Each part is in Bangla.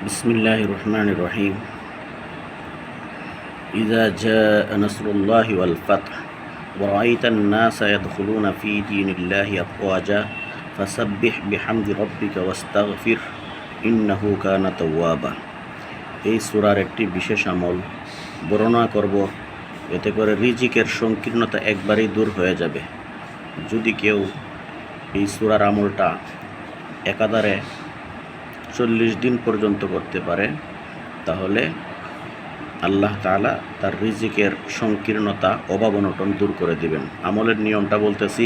বিসমিল্লাহির রহমানির রহিম। ইযা জাআ নাসরুল্লাহি ওয়াল ফাতহ ওয়া রাআইতান নাসা ইয়াদখুলুনা ফী দীনিল্লাহি আফওয়াজা ফাসাব্বিহ বিহামদি রাব্বিকা ওয়াস্তাগফির ইন্নাহু কানা তাওয়াবা। এই সূরার একটি বিশেষ আমল বর্ণনা করব, এতে করে রিজিকের সংকীর্ণতা একবারেই দূর হয়ে যাবে। যদি কেউ এই সূরার আমলটা একাধারে 40 দিন পর্যন্ত করতে পারে, তাহলে আল্লাহ তাআলা তার রিজিকের সংকীর্ণতা অভাব অনটন দূর করে দিবেন। আমলের নিয়মটা বলতেছি,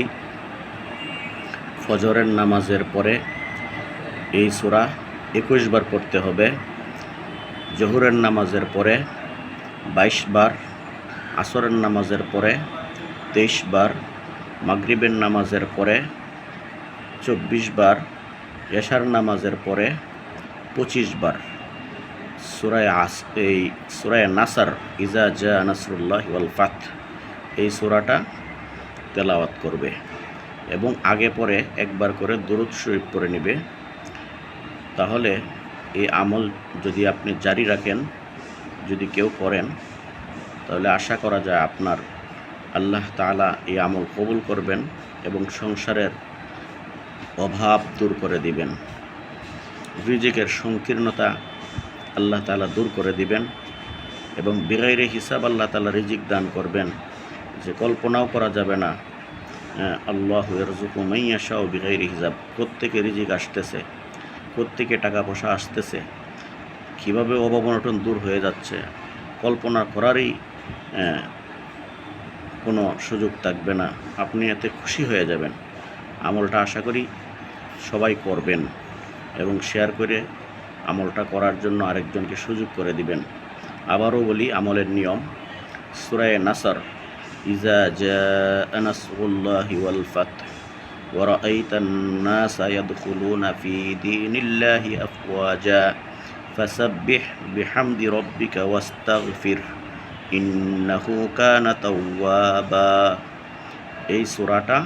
ফজরের নামাজের পরে এই সূরা 21 বার পড়তে হবে, জোহরের নামাজের পরে 22 বার, আসরের নামাজের পরে 23 বার, মাগরিবের নামাজের পরে 24 বার, এশার নামাজের পরে 25 বার সূরা নাসর ইযা জাআ নাসরুল্লাহি ওয়াল ফাতহ এই সূরাটা তেলাওয়াত করবে এবং আগে পরে একবার করে দুরূদ শরীফ পড়ে নেবে। তাহলে এই আমল যদি আপনি জারি রাখেন, যদি কেউ করেন, তাহলে আশা করা যায় আপনার আল্লাহ তাআলা এই আমল কবুল করবেন এবং সংসারের অভাব দূর করে দিবেন, রিজিকের সংকীর্ণতা আল্লাহ তাআলা দূর করে দিবেন এবং বিগাইরে হিসাব আল্লাহ তাআলা রিজিক দান করবেন, যে কল্পনাও করা যাবে না। আল্লাহু ইয়ারযুকু মান ইয়াশাউ বিগাইরি হিসাব। কোত্থেকে রিজিক আসতেছে, কোত্থেকে টাকা পয়সা আসতেছে, কীভাবে অভাব অনটন দূর হয়ে যাচ্ছে, কল্পনা করারই কোনো সুযোগ থাকবে না। আপনি এতে খুশি হয়ে যাবেন। আমলটা আশা করি সবাই করবেন এবং শেয়ার করে আমলটা করার জন্য আরেকজনকে সুযোগ করে দিবেন। আবারও বলি, আমলের নিয়ম, সূরা নাসর ইযা জাআ নাসরুল্লাহি ওয়াল ফাতহ ওয়া রাআইতান নাসা ইয়াদখুলুনা ফী দীনিল্লাহি আফওয়াজা ফাসাব্বিহ বিহামদি রাব্বিকা ওয়াস্তাগফির ইন্নাহু কানা তাওয়াবা। এই সূরাটা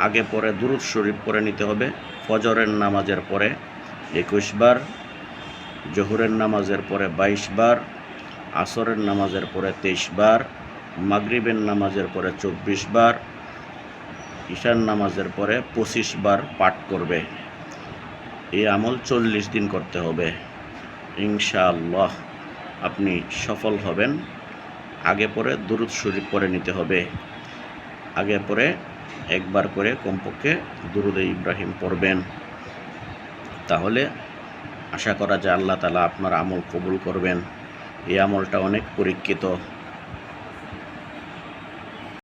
আগে পরে দুরূদ শরীফ পড়ে নিতে হবে। ফজরের নামাজের পরে 21 বার, জোহরের নামাজের পরে 22 বার, আসরের নামাজের পরে 23 বার, মাগরিবের নামাজের পরে 24 বার, ঈশার নামাজের পরে 25 বার পাঠ করবে। এই আমল 40 দিন করতে হবে। ইনশাআল্লাহ আপনি সফল হবেন। আগে পরে দুরূদ শরীফ পড়ে নিতে হবে। আগে পরে একবার করে কমপক্ষে দুরূদে ইব্রাহিম পড়বেন। তাহলে আশা করা যায় আল্লাহ তাআলা আপনার আমল কবুল করবেন। এই আমলটা অনেক পরীক্ষিত।